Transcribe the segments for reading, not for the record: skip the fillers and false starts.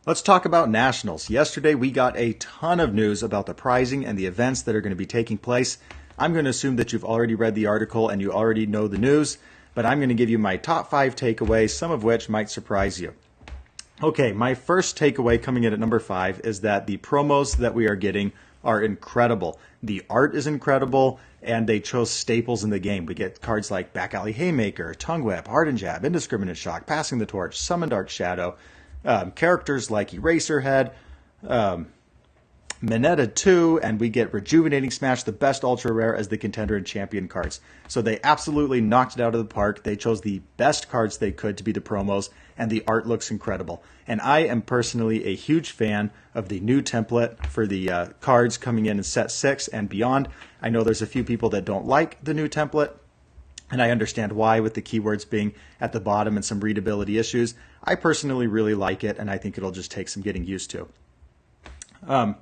Let's talk about Nationals. Yesterday we got a ton of news about the prizing and the events that are going to be taking place. I'm going to assume that you've already read the article and you already know the news, but I'm going to give you my top 5 takeaways, some of which might surprise you. Okay, my first takeaway coming in at number 5 is that the promos that we are getting are incredible. The art is incredible, and they chose staples in the game. We get cards like Back Alley Haymaker, Tongue Whip, Hardened Jab, Indiscriminate Shock, Passing the Torch, Summon Dark Shadow, characters like Eraserhead, Mineta 2, and we get Rejuvenating Smash, the best ultra rare, as the contender and champion cards. So they absolutely knocked it out of the park. They chose the best cards they could to be the promos, and the art looks incredible. And I am personally a huge fan of the new template for the cards coming in set 6 and beyond. I know there's a few people that don't like the new template, and I understand why, with the keywords being at the bottom and some readability issues. I personally really like it, and I think it'll just take some getting used to. And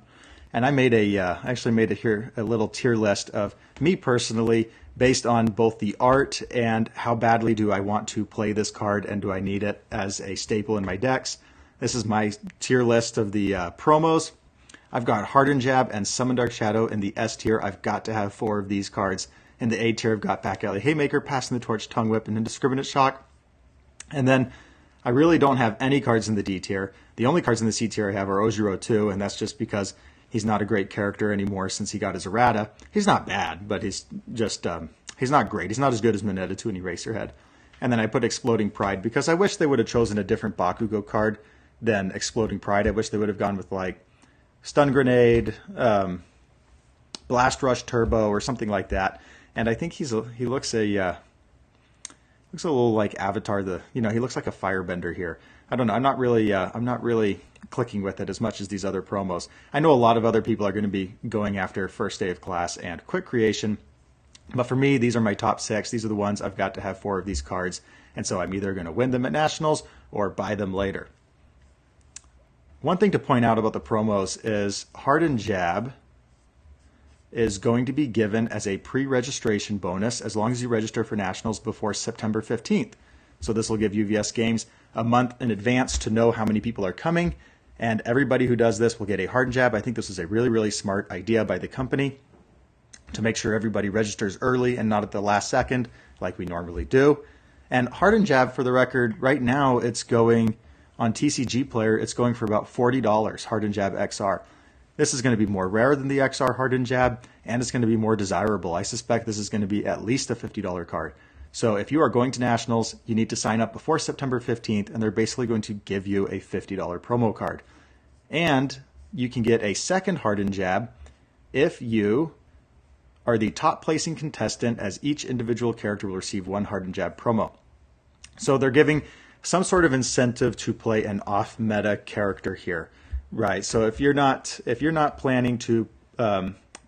I made actually made here a little tier list of me personally, based on both the art and how badly do I want to play this card and do I need it as a staple in my decks. This is my tier list of the promos. I've got Hardened Jab and Summon Dark Shadow in the S tier. I've got to have 4 of these cards. In the A tier, I've got Back Alley Haymaker, Passing the Torch, Tongue Whip, and Indiscriminate Shock. And then I really don't have any cards in the D tier. The only cards in the C tier I have are Ojiro 2, and that's just because he's not a great character anymore since he got his errata. He's not bad, but he's just, he's not great. He's not as good as Mineta 2 and Eraserhead. And then I put Exploding Pride because I wish they would have chosen a different Bakugo card than Exploding Pride. I wish they would have gone with like Stun Grenade, Blast Rush Turbo, or something like that. And I think he looks a little like Avatar. He looks like a Firebender here. I don't know. I'm not really clicking with it as much as these other promos. I know a lot of other people are going to be going after First Day of Class and Quick Creation, but for me, these are my top 6. These are the ones I've got to have 4 of these cards, and so I'm either going to win them at Nationals or buy them later. One thing to point out about the promos is Hardened Jab is going to be given as a pre-registration bonus as long as you register for Nationals before September 15th. So this will give UVS Games a month in advance to know how many people are coming, and everybody who does this will get a Hardened Jab. I think this is a really, really smart idea by the company to make sure everybody registers early and not at the last second like we normally do. And Hardened Jab, for the record, right now it's going on TCG Player, it's going for about $40, Hardened Jab XR. This is going to be more rare than the XR Hardened Jab, and it's going to be more desirable. I suspect this is going to be at least a $50 card. So if you are going to Nationals, you need to sign up before September 15th, and they're basically going to give you a $50 promo card. And you can get a second Hardened Jab if you are the top placing contestant, as each individual character will receive 1 Hardened Jab promo. So they're giving some sort of incentive to play an off-meta character here. Right, so if you're not planning to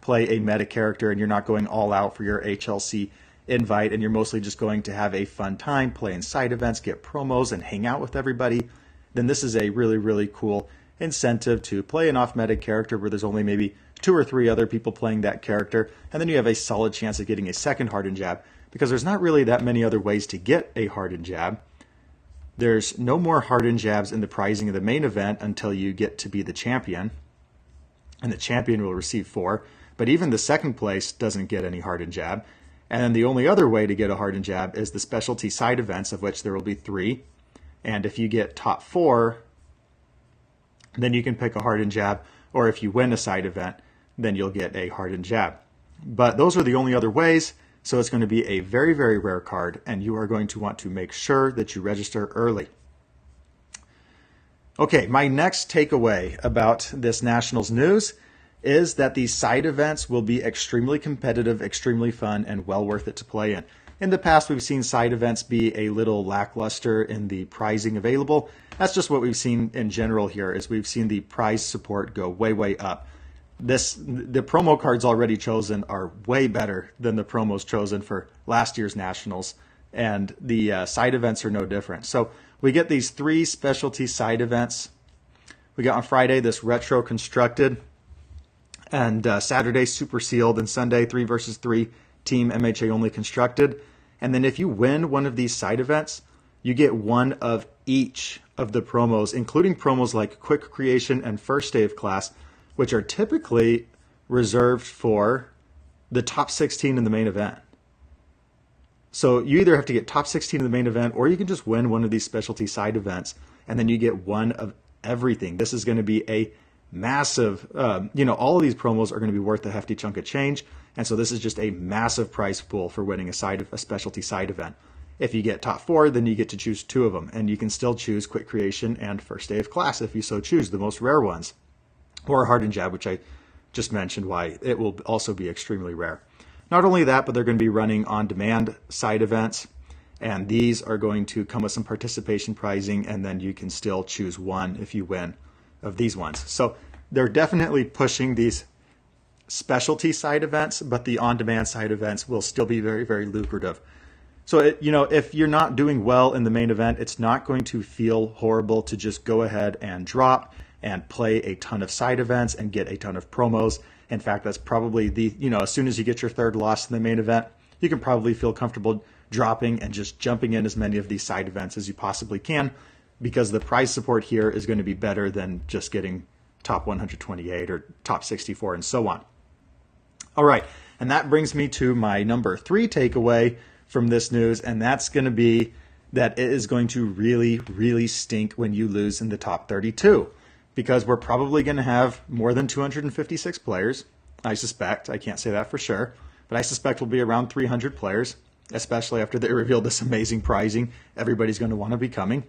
play a meta character and you're not going all out for your HLC invite and you're mostly just going to have a fun time, play in side events, get promos, and hang out with everybody, then this is a really, really cool incentive to play an off-meta character where there's only maybe 2 or 3 other people playing that character, and then you have a solid chance of getting a second Hardened Jab, because there's not really that many other ways to get a Hardened Jab. There's no more Hardened Jabs in the prizing of the main event until you get to be the champion, and the champion will receive 4, but even the second place doesn't get any Hardened Jab. And then the only other way to get a Hardened Jab is the specialty side events, of which there will be 3. And if you get top 4, then you can pick a Hardened Jab, or if you win a side event, then you'll get a Hardened Jab. But those are the only other ways. So it's going to be a very, very rare card, and you are going to want to make sure that you register early. Okay, my next takeaway about this Nationals news is that these side events will be extremely competitive, extremely fun, and well worth it to play in. In the past, we've seen side events be a little lackluster in the prizing available. That's just what we've seen in general here, is we've seen the prize support go way, way up. The promo cards already chosen are way better than the promos chosen for last year's Nationals, and the side events are no different. So we get these 3 specialty side events. We got on Friday this Retro Constructed, and Saturday Super Sealed, and Sunday 3 versus 3 Team MHA Only Constructed. And then if you win one of these side events, you get one of each of the promos, including promos like Quick Creation and First Day of Class, which are typically reserved for the top 16 in the main event. So you either have to get top 16 in the main event, or you can just win one of these specialty side events, and then you get one of everything. This is going to be a massive, all of these promos are going to be worth a hefty chunk of change. And so this is just a massive prize pool for winning a specialty side event. If you get top 4, then you get to choose 2 of them, and you can still choose Quick Creation and First Day of Class if you so choose, the most rare ones, or Hardened Jab, which I just mentioned why it will also be extremely rare. Not only that, but they're going to be running on-demand side events, and these are going to come with some participation pricing, and then you can still choose one if you win of these ones. So they're definitely pushing these specialty side events, but the on-demand side events will still be very, very lucrative. So, if you're not doing well in the main event, it's not going to feel horrible to just go ahead and drop and play a ton of side events and get a ton of promos. In fact, that's probably as soon as you get your third loss in the main event, you can probably feel comfortable dropping and just jumping in as many of these side events as you possibly can, because the prize support here is going to be better than just getting top 128 or top 64 and so on. All right, and that brings me to my number 3 takeaway from this news, and that's going to be that it is going to really, really stink when you lose in the top 32, because we're probably going to have more than 256 players. I suspect, I can't say that for sure, but I suspect we'll be around 300 players, especially after they reveal this amazing pricing everybody's going to want to be coming.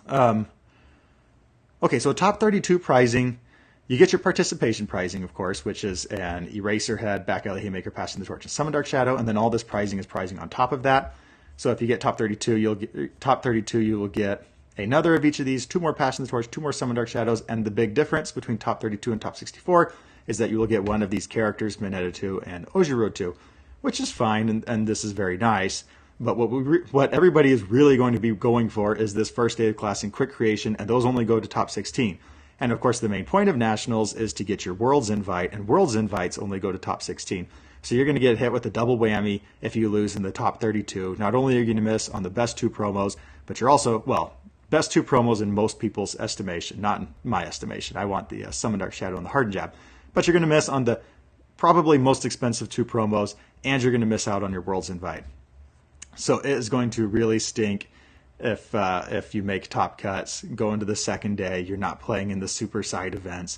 Okay, so top 32 pricing, you get your participation pricing, of course, which is an Eraser Head, Back Alley Haymaker, Passing the Torch, and Summon Dark Shadow, and then all this pricing is pricing on top of that. So if you get top 32, you will get another of each of these, 2 more Passing the Torch, 2 more Summon Dark Shadows, and the big difference between top 32 and top 64 is that you will get one of these characters, Mineta 2 and Ojiro 2, which is fine, and this is very nice. But what everybody is really going to be going for is this First Day of Class and Quick Creation, and those only go to top 16. And of course, the main point of Nationals is to get your Worlds Invite, and Worlds Invites only go to top 16. So you're going to get hit with a double whammy if you lose in the top 32. Not only are you going to miss on the best 2 promos, but you're also, best 2 promos in most people's estimation, not in my estimation. I want the Summon Dark Shadow and the Hardened Jab. But you're going to miss on the probably most expensive 2 promos, and you're going to miss out on your Worlds Invite. So it is going to really stink if you make top cuts, go into the second day, you're not playing in the super side events,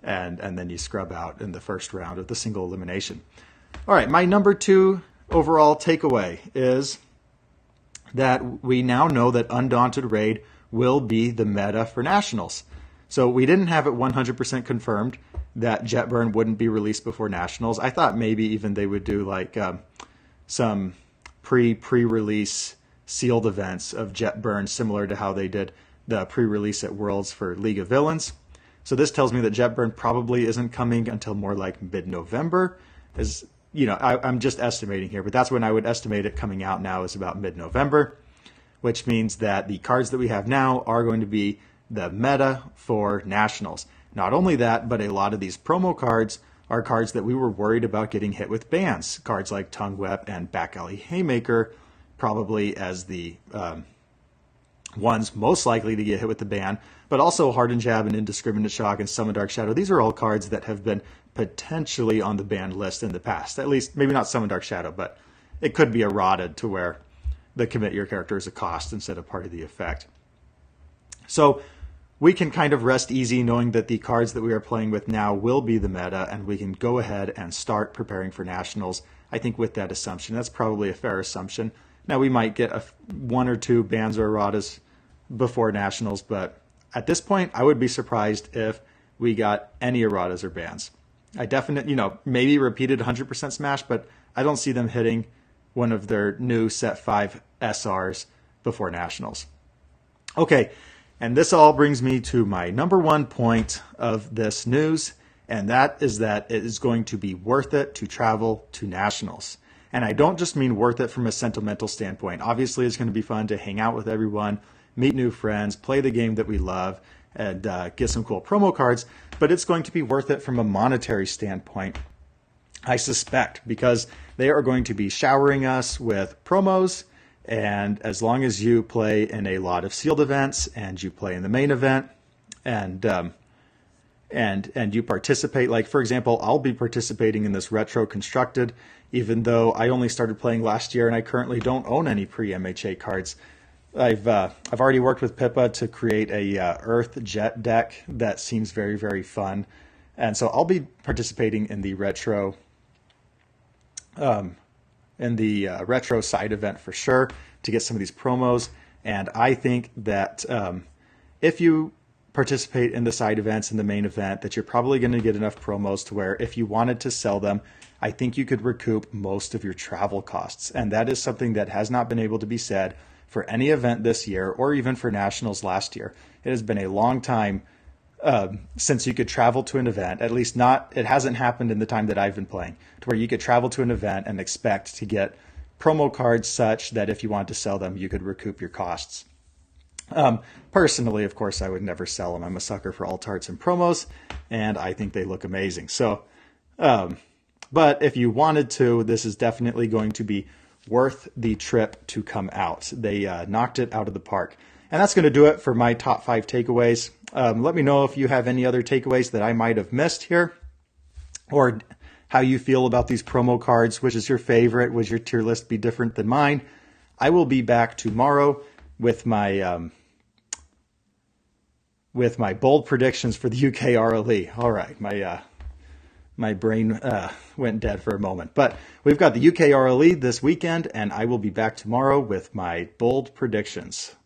and then you scrub out in the first round of the single elimination. All right, my number 2 overall takeaway is that we now know that Undaunted Raid will be the meta for Nationals. So we didn't have it 100% confirmed that Jetburn wouldn't be released before Nationals. I thought maybe even they would do like some pre-release sealed events of Jetburn, similar to how they did the pre-release at Worlds for League of Villains. So this tells me that Jetburn probably isn't coming until more like mid-November. I'm just estimating here, but that's when I would estimate it coming out now, is about mid-November, which means that the cards that we have now are going to be the meta for Nationals. Not only that, but a lot of these promo cards are cards that we were worried about getting hit with bans. Cards like Tongue Whip and Back Alley Haymaker, probably as the ones most likely to get hit with the ban, but also Hardened Jab and Indiscriminate Shock and Summon Dark Shadow. These are all cards that have been potentially on the banned list in the past. At least, maybe not Summon Dark Shadow, but it could be eroded to where the commit your character is a cost instead of part of the effect. So we can kind of rest easy knowing that the cards that we are playing with now will be the meta, and we can go ahead and start preparing for Nationals. I think with that assumption, that's probably a fair assumption. Now, we might get 1 or 2 bans or erratas before Nationals, but at this point, I would be surprised if we got any erratas or bans. I definitely, maybe repeated 100% Smash, but I don't see them hitting one of their new Set 5 SRs before Nationals. Okay, and this all brings me to my number 1 point of this news, and that is that it is going to be worth it to travel to Nationals. And I don't just mean worth it from a sentimental standpoint. Obviously, it's going to be fun to hang out with everyone, meet new friends, play the game that we love, and get some cool promo cards. But it's going to be worth it from a monetary standpoint, I suspect, because they are going to be showering us with promos. And as long as you play in a lot of sealed events and you play in the main event and and you participate, like for example, I'll be participating in this retro constructed, even though I only started playing last year and I currently don't own any pre-MHA cards. I've already worked with Pippa to create a Earth Jet deck that seems very, very fun, and so I'll be participating in the retro side event for sure to get some of these promos. And I think that if you participate in the side events in the main event, that you're probably going to get enough promos to where if you wanted to sell them, I think you could recoup most of your travel costs. And that is something that has not been able to be said for any event this year or even for Nationals last year. It has been a long time since you could travel to an event, at least not, it hasn't happened in the time that I've been playing, to where you could travel to an event and expect to get promo cards such that if you wanted to sell them, you could recoup your costs. Personally, of course, I would never sell them. I'm a sucker for alt arts and promos, and I think they look amazing. So, but if you wanted to, this is definitely going to be worth the trip to come out. They knocked it out of the park. And that's going to do it for my top 5 takeaways. Let me know if you have any other takeaways that I might have missed here, or how you feel about these promo cards. Which is your favorite? Would your tier list be different than mine? I will be back tomorrow with my bold predictions for the UK RLE. All right, my brain went dead for a moment. But we've got the UK RLE this weekend, and I will be back tomorrow with my bold predictions.